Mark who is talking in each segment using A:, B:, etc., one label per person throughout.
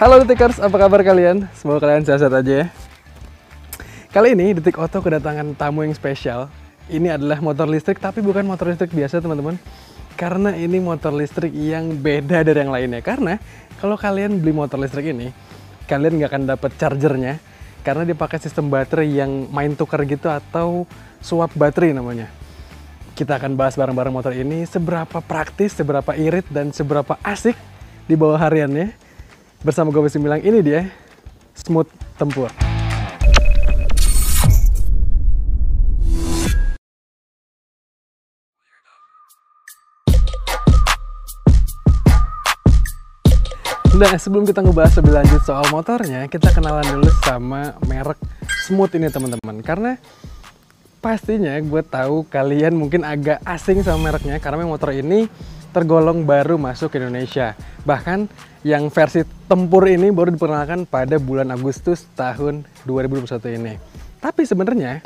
A: Halo Detikers, apa kabar kalian? Semoga kalian sehat-sehat aja ya. Kali ini Detik Auto kedatangan tamu yang spesial. Ini adalah motor listrik, tapi bukan motor listrik biasa teman-teman. Karena ini motor listrik yang beda dari yang lainnya. Karena kalau kalian beli motor listrik ini, kalian nggak akan dapat chargernya. Karena dia pakai sistem baterai yang main tukar gitu atau swap baterai namanya. Kita akan bahas bareng-bareng motor ini seberapa praktis, seberapa irit, dan seberapa asik di bawah hariannya. Bersama gue bilang ini dia Smooth Tempur. Nah, sebelum kita ngebahas lebih lanjut soal motornya, kita kenalan dulu sama merek Smooth ini teman-teman. Karena pastinya gue tahu kalian mungkin agak asing sama mereknya karena motor ini tergolong baru masuk ke Indonesia. Bahkan yang versi Tempur ini baru diperkenalkan pada bulan Agustus tahun 2021 ini. Tapi sebenarnya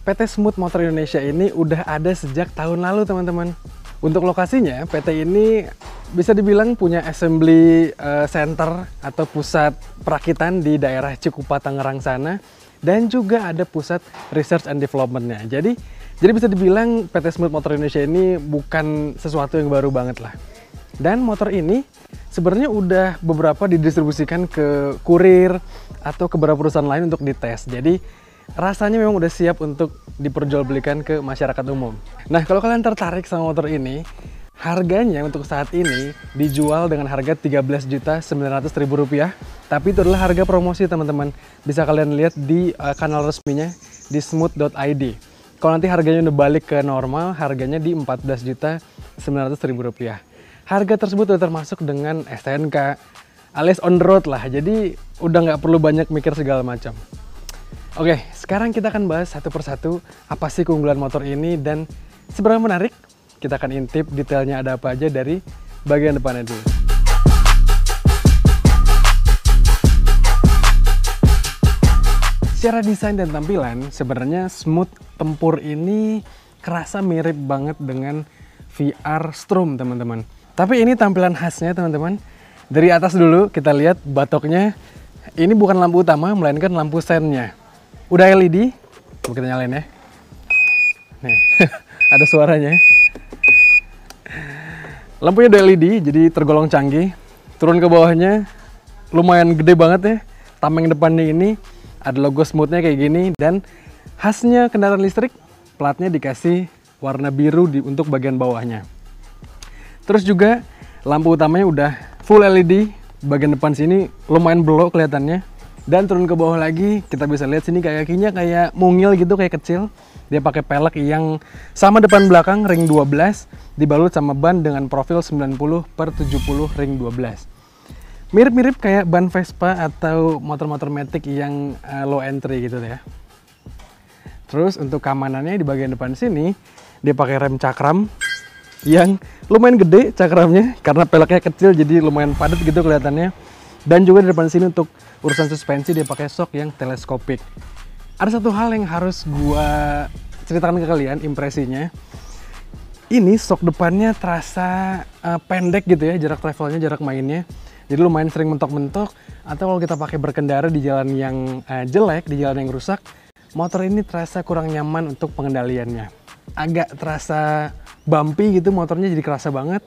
A: PT Smooth Motor Indonesia ini udah ada sejak tahun lalu teman-teman. Untuk lokasinya, PT ini bisa dibilang punya assembly center atau pusat perakitan di daerah Cikupa, Tangerang sana. Dan juga ada pusat research and development-nya. Jadi bisa dibilang PT Smooth Motor Indonesia ini bukan sesuatu yang baru banget lah. Dan motor ini sebenarnya udah beberapa didistribusikan ke kurir atau ke beberapa perusahaan lain untuk dites. Jadi rasanya memang udah siap untuk diperjualbelikan ke masyarakat umum. Nah, kalau kalian tertarik sama motor ini, harganya untuk saat ini dijual dengan harga Rp13.900.000. Tapi itu adalah harga promosi teman-teman. Bisa kalian lihat di kanal resminya di smooth.id. Kalau nanti harganya udah balik ke normal, harganya di Rp14.900.000. Harga tersebut udah termasuk dengan STNK alias on the road lah. Jadi udah nggak perlu banyak mikir segala macam. Oke, sekarang kita akan bahas satu persatu apa sih keunggulan motor ini dan seberapa menarik. Kita akan intip detailnya ada apa aja dari bagian depannya dulu. Secara desain dan tampilan, sebenarnya Smooth Tempur ini kerasa mirip banget dengan VR Strom teman-teman. Tapi ini tampilan khasnya teman-teman. Dari atas dulu kita lihat batoknya. Ini bukan lampu utama, melainkan lampu sennya. Udah LED, coba kita nyalain ya. Nih, ada suaranya. Lampunya udah LED, jadi tergolong canggih. Turun ke bawahnya, lumayan gede banget ya. Tameng depannya ini ada logo Smooth-nya kayak gini. Dan khasnya kendaraan listrik, platnya dikasih warna biru untuk bagian bawahnya. Terus juga lampu utamanya udah full LED. Bagian depan sini lumayan belok kelihatannya. Dan turun ke bawah lagi, kita bisa lihat sini kakinya kayak mungil gitu, kayak kecil. Dia pakai pelek yang sama depan belakang, ring 12, dibalut sama ban dengan profil 90/70 ring 12. Mirip-mirip kayak ban Vespa atau motor-motor Matic yang low entry gitu ya. Terus untuk keamanannya di bagian depan sini, dia pakai rem cakram yang lumayan gede cakramnya karena peleknya kecil jadi lumayan padat gitu kelihatannya. Dan juga di depan sini untuk urusan suspensi dia pakai shock yang teleskopik. Ada satu hal yang harus gua ceritakan ke kalian impresinya. Ini shock depannya terasa pendek gitu ya, jarak travelnya, jarak mainnya. Jadi lumayan sering mentok-mentok, atau kalau kita pakai berkendara di jalan yang jelek, di jalan yang rusak, motor ini terasa kurang nyaman untuk pengendaliannya. Agak terasa bumpy gitu, motornya jadi kerasa banget,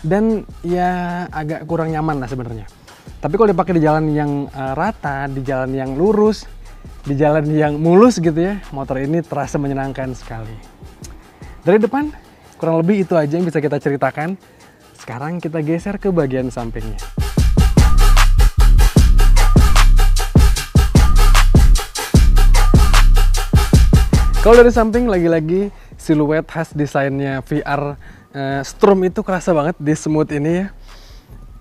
A: dan ya agak kurang nyaman lah sebenarnya. Tapi kalau dipakai di jalan yang rata, di jalan yang lurus, di jalan yang mulus gitu ya, motor ini terasa menyenangkan sekali. Dari depan, kurang lebih itu aja yang bisa kita ceritakan. Sekarang kita geser ke bagian sampingnya. Kalau dari samping, lagi-lagi siluet khas desainnya VR Strom itu kerasa banget di Smooth ini ya.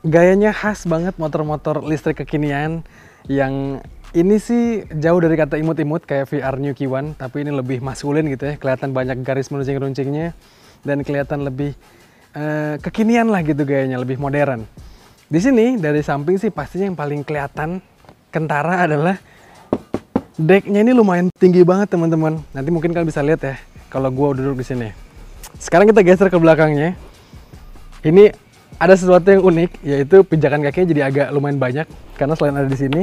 A: Gayanya khas banget motor-motor listrik kekinian yang ini sih jauh dari kata imut-imut kayak VR New Q1, tapi ini lebih maskulin gitu ya. Kelihatan banyak garis meruncing-runcingnya dan kelihatan lebih kekinian lah gitu gayanya, lebih modern. Di sini dari samping sih pastinya yang paling kelihatan kentara adalah decknya ini lumayan tinggi banget teman-teman. Nanti mungkin kalian bisa lihat ya kalau gua duduk di sini. Sekarang kita geser ke belakangnya. Ini ada sesuatu yang unik, yaitu pijakan kakinya jadi agak lumayan banyak. Karena selain ada di sini,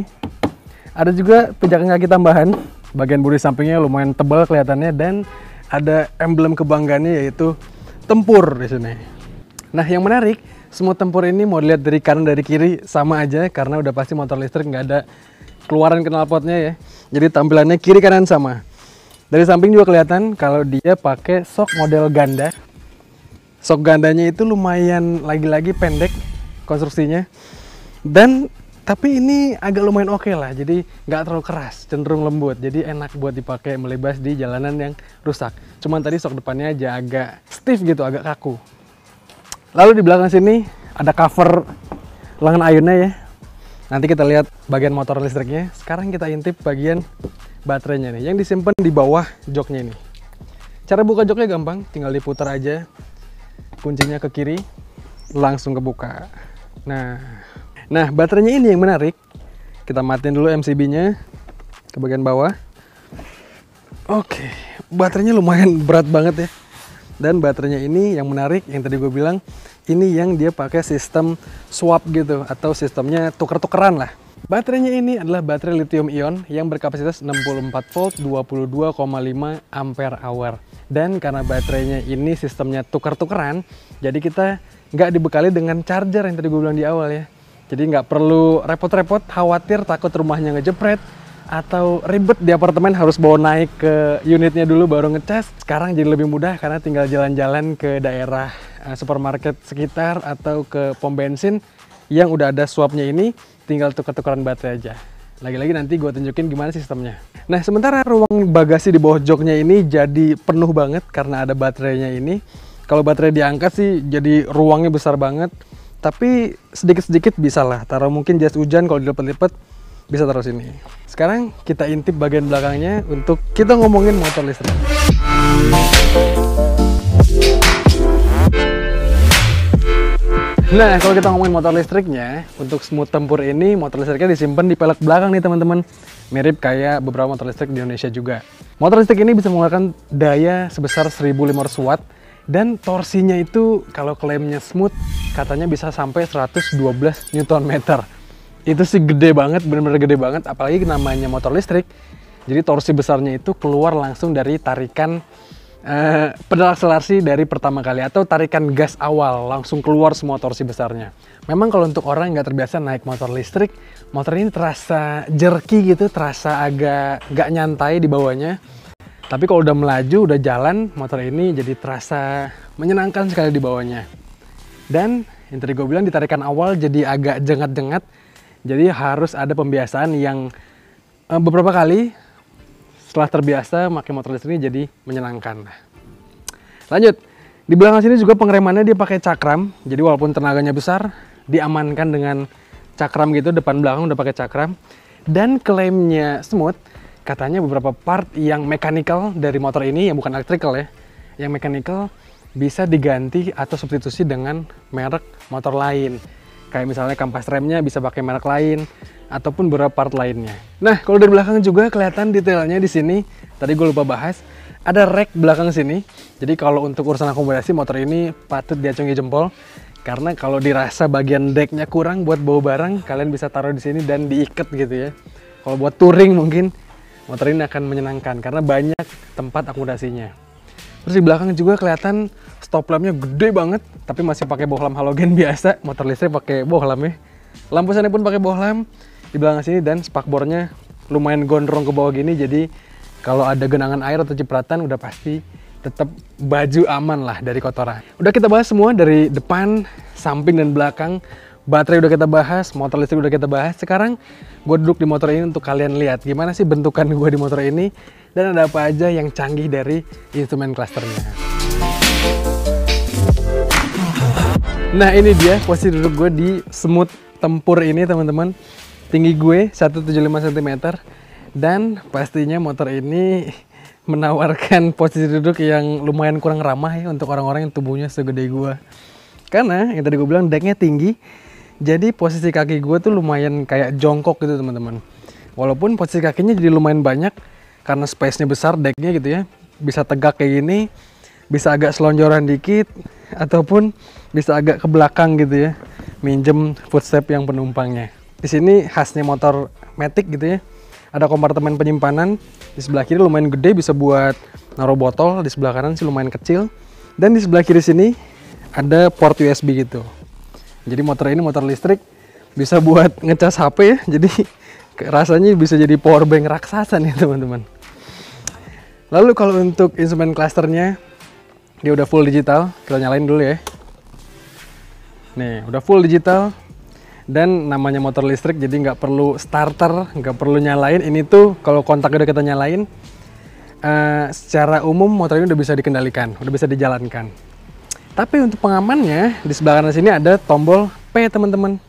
A: ada juga pijakan kaki tambahan. Bagian bodi sampingnya lumayan tebal kelihatannya, dan ada emblem kebanggaannya yaitu tempur di sini. Nah, yang menarik, semua tempur ini mau dilihat dari kanan dari kiri sama aja, karena udah pasti motor listrik nggak ada keluaran knalpotnya ya. Jadi tampilannya kiri kanan sama. Dari samping juga kelihatan kalau dia pakai sok model ganda. Sok gandanya itu lumayan lagi-lagi pendek konstruksinya. Dan tapi ini agak lumayan oke lah, jadi nggak terlalu keras, cenderung lembut. Jadi enak buat dipakai melibas di jalanan yang rusak. Cuman tadi sok depannya aja agak stiff gitu, agak kaku. Lalu di belakang sini ada cover lengan ayunnya ya. Nanti kita lihat bagian motor listriknya. Sekarang kita intip bagian baterainya nih, yang disimpan di bawah joknya ini. Cara buka joknya gampang, tinggal diputar aja. Kuncinya ke kiri, langsung kebuka. Nah, baterainya ini yang menarik. Kita matiin dulu MCB-nya ke bagian bawah. Oke, baterainya lumayan berat banget ya. Dan baterainya ini yang menarik, yang tadi gue bilang, ini yang dia pakai sistem swap gitu, atau sistemnya tuker-tukeran lah. Baterainya ini adalah baterai lithium ion yang berkapasitas 64 volt 22,5 ampere hour. Dan karena baterainya ini sistemnya tuker-tukeran, jadi kita nggak dibekali dengan charger yang tadi gue bilang di awal ya. Jadi nggak perlu repot-repot, khawatir takut rumahnya ngejepret, atau ribet di apartemen harus bawa naik ke unitnya dulu baru ngecas. Sekarang jadi lebih mudah karena tinggal jalan-jalan ke daerah supermarket sekitar atau ke pom bensin yang udah ada swapnya ini, tinggal tuker-tukeran baterai aja. Lagi-lagi nanti gue tunjukin gimana sistemnya. Nah, sementara ruang bagasi di bawah joknya ini jadi penuh banget karena ada baterainya ini. Kalau baterai diangkat sih jadi ruangnya besar banget. Tapi sedikit-sedikit bisa lah, taruh mungkin jas hujan kalau dilipet-lipet bisa taruh sini. Sekarang kita intip bagian belakangnya untuk kita ngomongin motor listrik. Nah, kalau kita ngomongin motor listriknya, untuk smooth tempur ini, motor listriknya disimpan di pelek belakang nih teman-teman. Mirip kayak beberapa motor listrik di Indonesia juga. Motor listrik ini bisa mengeluarkan daya sebesar 1500 watt. Dan torsinya itu kalau klaimnya smooth, katanya bisa sampai 112 Nm. Itu sih gede banget, bener-bener gede banget. Apalagi namanya motor listrik. Jadi torsi besarnya itu keluar langsung dari tarikan pedal akselerasi dari pertama kali, atau tarikan gas awal, langsung keluar semua torsi besarnya. Memang kalau untuk orang nggak terbiasa naik motor listrik, motor ini terasa jerky gitu, terasa agak nggak nyantai di bawahnya. Tapi kalau udah melaju, udah jalan, motor ini jadi terasa menyenangkan sekali di bawahnya. Dan yang tadi gue bilang di tarikan awal jadi agak jengat-jengat, jadi harus ada pembiasaan yang beberapa kali. Setelah terbiasa pakai motor listrik ini jadi menyenangkan. Lanjut, di belakang sini juga pengeremannya dia pakai cakram. Jadi walaupun tenaganya besar, diamankan dengan cakram gitu, depan belakang udah pakai cakram. Dan klaimnya smooth, katanya beberapa part yang mechanical dari motor ini, yang bukan electrical ya, yang mechanical bisa diganti atau substitusi dengan merek motor lain. Kayak misalnya kampas remnya bisa pakai merek lain, ataupun beberapa part lainnya. Nah, kalau dari belakang juga kelihatan detailnya di sini. Tadi gue lupa bahas, ada rack belakang sini. Jadi kalau untuk urusan akomodasi motor ini patut diacungi jempol. Karena kalau dirasa bagian decknya kurang buat bawa barang, kalian bisa taruh di sini dan diikat gitu ya. Kalau buat touring mungkin motor ini akan menyenangkan karena banyak tempat akomodasinya. Terus di belakang juga kelihatan stop lampnya gede banget, tapi masih pakai bohlam halogen biasa. Motor listrik pakai bohlam ya. Lampu sana pun pakai bohlam di belakang sini, dan spakbornya lumayan gondrong ke bawah gini, jadi kalau ada genangan air atau cipratan udah pasti tetap baju aman lah dari kotoran. Udah kita bahas semua dari depan, samping, dan belakang. Baterai udah kita bahas, motor listrik udah kita bahas. Sekarang gue duduk di motor ini untuk kalian lihat gimana sih bentukan gue di motor ini, dan ada apa aja yang canggih dari instrumen clusternya. Nah, ini dia posisi duduk gue di smooth tempur ini teman-teman. Tinggi gue 175 cm, dan pastinya motor ini menawarkan posisi duduk yang lumayan kurang ramah ya untuk orang-orang yang tubuhnya segede gue. Karena yang tadi gue bilang decknya tinggi, jadi posisi kaki gue tuh lumayan kayak jongkok gitu teman-teman. Walaupun posisi kakinya jadi lumayan banyak karena space-nya besar decknya gitu ya. Bisa tegak kayak gini, bisa agak selonjoran dikit, ataupun bisa agak ke belakang gitu ya, minjem footstep yang penumpangnya. Di sini khasnya motor Matic gitu ya, ada kompartemen penyimpanan di sebelah kiri lumayan gede, bisa buat naruh botol. Di sebelah kanan sih lumayan kecil, dan di sebelah kiri sini ada port USB gitu. Jadi motor ini motor listrik, bisa buat ngecas HP ya, jadi rasanya bisa jadi power bank raksasa nih teman-teman. Lalu kalau untuk instrumen clusternya, dia udah full digital. Kita nyalain dulu ya. Nih, udah full digital. Dan namanya motor listrik, jadi nggak perlu starter, nggak perlu nyalain. Ini tuh kalau kontak udah kita nyalain, secara umum motor ini udah bisa dikendalikan, udah bisa dijalankan. Tapi untuk pengamannya, di sebelah kanan sini ada tombol P teman-teman.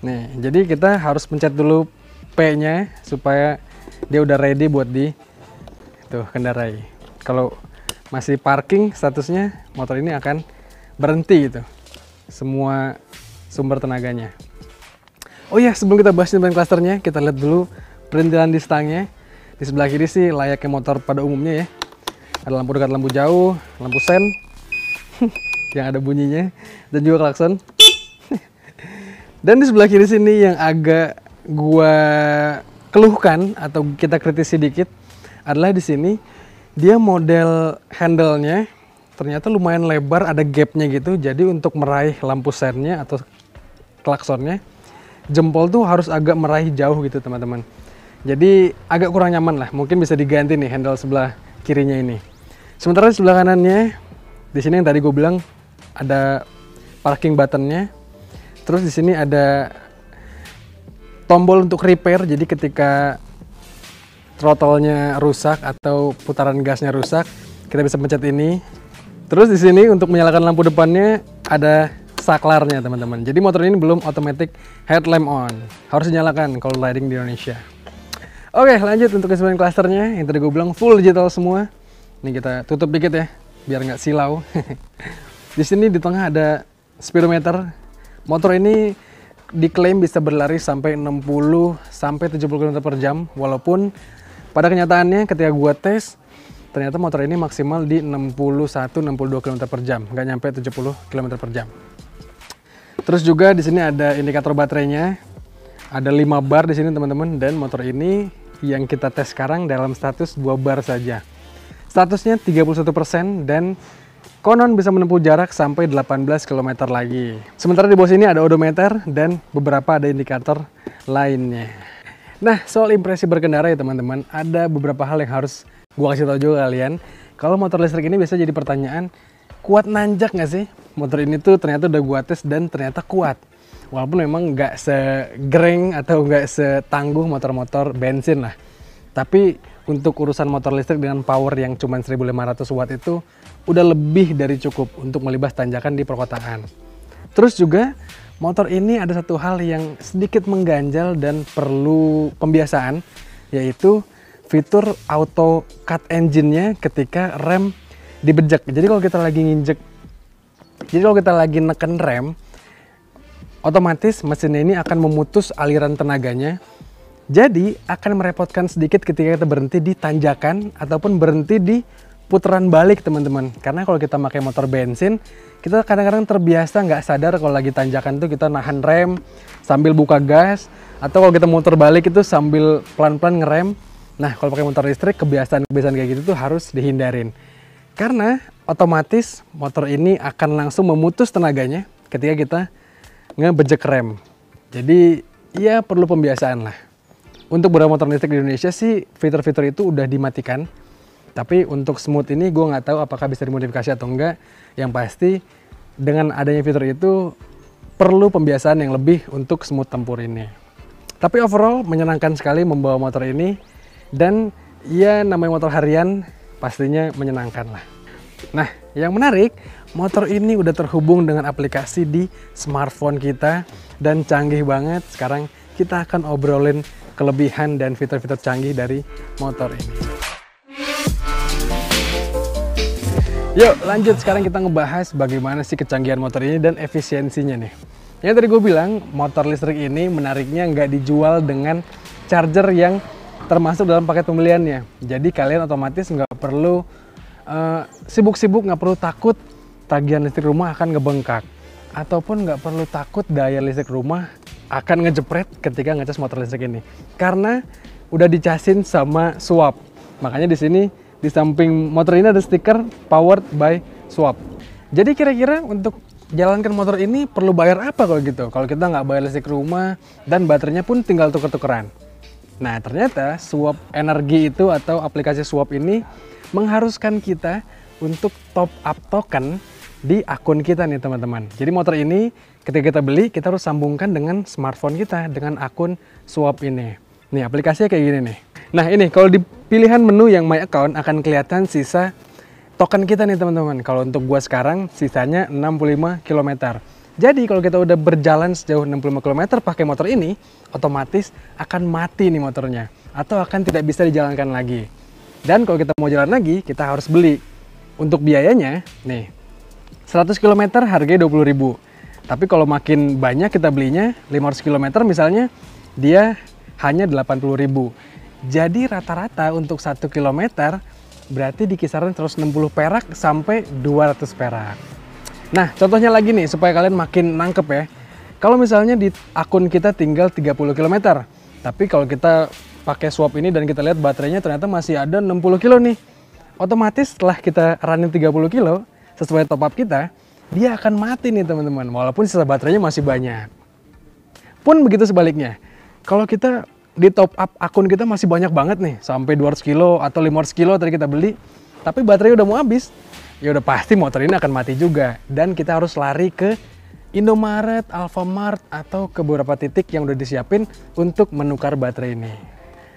A: Nih, jadi kita harus pencet dulu P-nya supaya dia udah ready buat kendarai. Kalau masih parking statusnya, motor ini akan berhenti gitu, semua sumber tenaganya. Oh ya, sebelum kita bahas instrumen clusternya, kita lihat dulu perintilan di stangnya. Di sebelah kiri sih layaknya motor pada umumnya ya. Ada lampu dekat, lampu jauh, lampu sen yang ada bunyinya, dan juga klakson. Dan di sebelah kiri sini yang agak gua keluhkan atau kita kritisi dikit adalah di sini dia model handle-nya ternyata lumayan lebar, ada gap-nya gitu. Jadi untuk meraih lampu sennya atau klaksonnya, jempol tuh harus agak meraih jauh gitu teman-teman. Jadi agak kurang nyaman lah. Mungkin bisa diganti nih handle sebelah kirinya ini. Sementara di sebelah kanannya, di sini yang tadi gue bilang ada parking button-nya. Terus di sini ada tombol untuk repair, jadi ketika throttle-nya rusak atau putaran gasnya rusak, kita bisa pencet ini. Terus di sini untuk menyalakan lampu depannya ada saklarnya teman-teman. Jadi motor ini belum automatic headlamp on, harus dinyalakan kalau riding di Indonesia. Oke, lanjut untuk instrumen clusternya yang tadi gue bilang full digital semua. Ini kita tutup dikit ya, biar nggak silau. Di sini di tengah ada speedometer. Motor ini diklaim bisa berlari sampai 60 sampai 70 km per jam, walaupun pada kenyataannya ketika gua tes ternyata motor ini maksimal di 61-62 km per jam, nggak nyampe 70 km per jam. Terus juga di sini ada indikator baterainya, ada 5 bar di sini teman-teman, dan motor ini yang kita tes sekarang dalam status 2 bar saja. Statusnya 31% dan konon bisa menempuh jarak sampai 18 km lagi. Sementara di bawah sini ada odometer dan beberapa ada indikator lainnya. Nah, soal impresi berkendara ya teman-teman, ada beberapa hal yang harus gua kasih tahu juga kalian. Kalau motor listrik ini biasa jadi pertanyaan, kuat nanjak nggak sih? Motor ini tuh ternyata udah gua tes dan ternyata kuat. Walaupun memang nggak segereng atau nggak setangguh motor-motor bensin lah. Tapi untuk urusan motor listrik dengan power yang cuma 1500 watt itu udah lebih dari cukup untuk melibas tanjakan di perkotaan. Terus juga motor ini ada satu hal yang sedikit mengganjal dan perlu pembiasaan, yaitu fitur auto cut engine-nya ketika rem dibejek. Jadi kalau kita lagi neken rem, otomatis mesinnya ini akan memutus aliran tenaganya. Jadi akan merepotkan sedikit ketika kita berhenti di tanjakan ataupun berhenti di putaran balik teman-teman. Karena kalau kita pakai motor bensin, kita kadang-kadang terbiasa nggak sadar kalau lagi tanjakan tuh kita nahan rem sambil buka gas, atau kalau kita muter balik itu sambil pelan-pelan ngerem. Nah, kalau pakai motor listrik, kebiasaan kayak gitu tuh harus dihindarin. Karena otomatis motor ini akan langsung memutus tenaganya ketika kita ngebejek rem. Jadi ya perlu pembiasaan lah. Untuk beberapa motor listrik di Indonesia sih fitur-fitur itu udah dimatikan. Tapi untuk smooth ini gue nggak tahu apakah bisa dimodifikasi atau enggak. Yang pasti dengan adanya fitur itu perlu pembiasaan yang lebih untuk smooth tempur ini. Tapi overall menyenangkan sekali membawa motor ini. Dan ya namanya motor harian pastinya menyenangkan lah. Nah, yang menarik, motor ini udah terhubung dengan aplikasi di smartphone kita dan canggih banget. Sekarang kita akan obrolin kelebihan dan fitur-fitur canggih dari motor ini. Yuk lanjut, sekarang kita ngebahas bagaimana sih kecanggihan motor ini dan efisiensinya nih. Yang tadi gue bilang, motor listrik ini menariknya nggak dijual dengan charger yang termasuk dalam paket pembeliannya. Jadi kalian otomatis nggak perlu sibuk-sibuk, nggak perlu takut tagihan listrik rumah akan ngebengkak. Ataupun nggak perlu takut daya listrik rumah akan ngejepret ketika ngecas motor listrik ini. Karena udah dicasin sama Swap. Makanya di sini di samping motor ini ada stiker powered by Swap. Jadi kira-kira untuk jalankan motor ini perlu bayar apa kalau gitu? Kalau kita nggak bayar listrik rumah dan baterainya pun tinggal tuker-tukeran. Nah ternyata Swap Energi itu atau aplikasi Swap ini mengharuskan kita untuk top up token di akun kita nih teman-teman. Jadi motor ini ketika kita beli kita harus sambungkan dengan smartphone kita dengan akun Swap ini. Nih aplikasinya kayak gini nih. Nah ini kalau di pilihan menu yang My Account akan kelihatan sisa token kita nih teman-teman. Kalau untuk gua sekarang sisanya 65 km. Jadi kalau kita udah berjalan sejauh 65 km pakai motor ini, otomatis akan mati nih motornya atau akan tidak bisa dijalankan lagi. Dan kalau kita mau jalan lagi, kita harus beli. Untuk biayanya, nih 100 km harganya 20.000. Tapi kalau makin banyak kita belinya 500 km misalnya, dia hanya 80.000. Jadi rata-rata untuk 1 km berarti di kisaran 160 perak sampai 200 perak. Nah, contohnya lagi nih supaya kalian makin nangkep ya. Kalau misalnya di akun kita tinggal 30 km, tapi kalau kita pakai Swap ini dan kita lihat baterainya ternyata masih ada 60 kilo nih. Otomatis setelah kita running 30 kilo sesuai top up kita, dia akan mati nih teman-teman, walaupun sisa baterainya masih banyak. Pun begitu sebaliknya, kalau kita di top up akun kita masih banyak banget nih, sampai 200 kilo atau 500 kilo tadi kita beli, tapi baterainya udah mau habis, ya udah pasti motor ini akan mati juga. Dan kita harus lari ke Indomaret, Alfamart, atau ke beberapa titik yang udah disiapin untuk menukar baterai ini.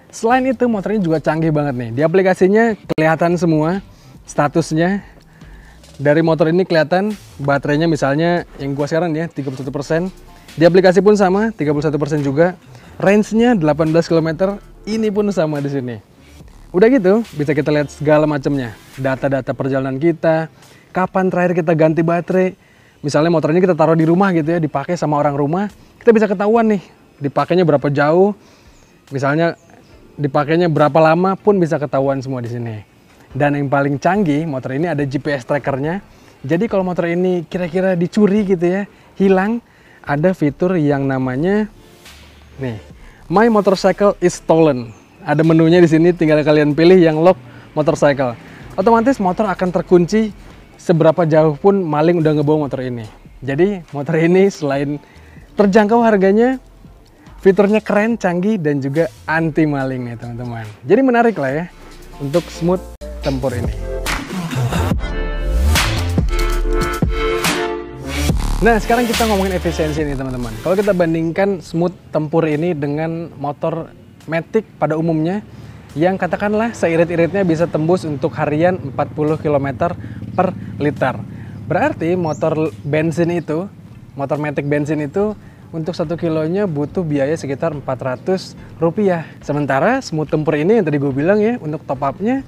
A: Selain itu, motor ini juga canggih banget nih. Di aplikasinya kelihatan semua statusnya. Dari motor ini kelihatan baterainya misalnya yang gua sekarang ya 31%. Di aplikasi pun sama 31% juga. Range-nya 18 km. Ini pun sama di sini. Udah gitu bisa kita lihat segala macamnya. Data-data perjalanan kita, kapan terakhir kita ganti baterai. Misalnya motor ini kita taruh di rumah gitu ya, dipakai sama orang rumah, kita bisa ketahuan nih dipakainya berapa jauh. Misalnya dipakainya berapa lama pun bisa ketahuan semua di sini. Dan yang paling canggih, motor ini ada GPS trackernya. Jadi kalau motor ini kira-kira dicuri gitu ya, hilang, ada fitur yang namanya nih, My Motorcycle is Stolen. Ada menunya di sini, tinggal kalian pilih yang lock motorcycle. Otomatis motor akan terkunci seberapa jauh pun maling udah ngebawa motor ini. Jadi motor ini selain terjangkau harganya, fiturnya keren, canggih, dan juga anti maling nih teman-teman. Jadi menarik lah ya untuk Smooth Tempur ini. Nah sekarang kita ngomongin efisiensi nih teman-teman. Kalau kita bandingkan Smooth Tempur ini dengan motor Matic pada umumnya, yang katakanlah seirit-iritnya bisa tembus untuk harian 40 km per liter. Berarti motor bensin itu, motor Matic bensin itu untuk 1 kilonya butuh biaya sekitar Rp400. Sementara Smooth Tempur ini yang tadi gue bilang ya, untuk top up-nya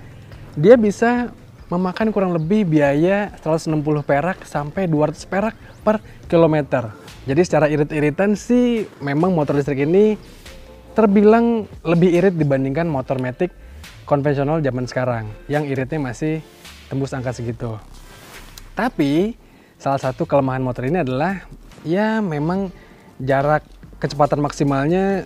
A: dia bisa memakan kurang lebih biaya 160 perak sampai 200 perak per kilometer. Jadi secara irit-iritan sih memang motor listrik ini terbilang lebih irit dibandingkan motor Matic konvensional zaman sekarang yang iritnya masih tembus angka segitu. Tapi salah satu kelemahan motor ini adalah ya memang jarak kecepatan maksimalnya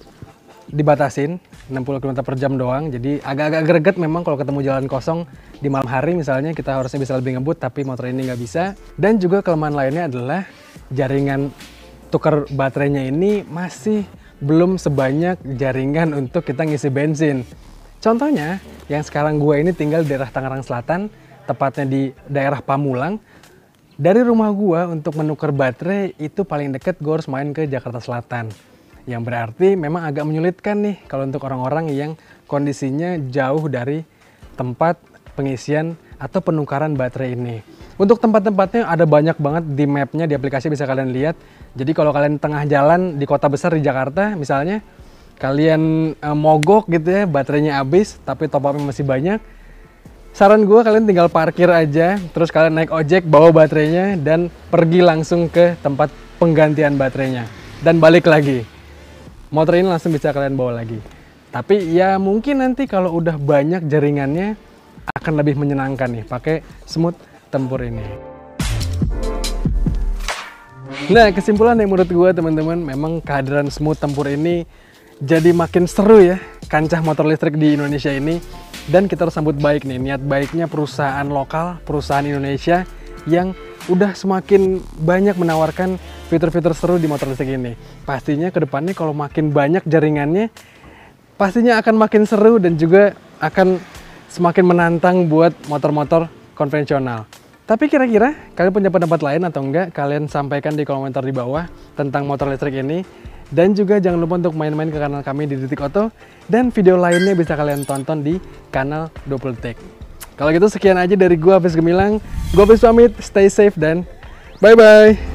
A: dibatasin 60 km per jam doang. Jadi agak-agak greget memang kalau ketemu jalan kosong di malam hari misalnya, kita harusnya bisa lebih ngebut tapi motor ini nggak bisa. Dan juga kelemahan lainnya adalah jaringan tukar baterainya ini masih belum sebanyak jaringan untuk kita ngisi bensin. Contohnya yang sekarang gue ini tinggal di daerah Tangerang Selatan, tepatnya di daerah Pamulang. Dari rumah gua untuk menukar baterai itu paling deket gue harus main ke Jakarta Selatan. Yang berarti memang agak menyulitkan nih kalau untuk orang-orang yang kondisinya jauh dari tempat pengisian atau penukaran baterai ini. Untuk tempat-tempatnya ada banyak banget di mapnya, di aplikasi bisa kalian lihat. Jadi kalau kalian tengah jalan di kota besar di Jakarta misalnya, kalian mogok gitu ya, baterainya habis tapi top up-nya masih banyak. Saran gue kalian tinggal parkir aja, terus kalian naik ojek, bawa baterainya, dan pergi langsung ke tempat penggantian baterainya. Dan balik lagi. Motor ini langsung bisa kalian bawa lagi. Tapi ya mungkin nanti kalau udah banyak jaringannya, akan lebih menyenangkan nih pakai Smooth Tempur ini. Nah, kesimpulan yang menurut gue teman-teman, memang kehadiran Smooth Tempur ini jadi makin seru ya kancah motor listrik di Indonesia ini. Dan kita harus sambut baik nih, niat baiknya perusahaan lokal, perusahaan Indonesia yang udah semakin banyak menawarkan fitur-fitur seru di motor listrik ini. Pastinya kedepannya kalau makin banyak jaringannya, pastinya akan makin seru dan juga akan semakin menantang buat motor-motor konvensional. Tapi kira-kira kalian punya pendapat lain atau enggak? Kalian sampaikan di kolom komentar di bawah tentang motor listrik ini. Dan juga jangan lupa untuk main-main ke kanal kami di Detik Auto. Dan video lainnya bisa kalian tonton di kanal Double Take. Kalau gitu sekian aja dari gua, Hafiz Gemilang. Gua Hafiz pamit, stay safe dan bye-bye.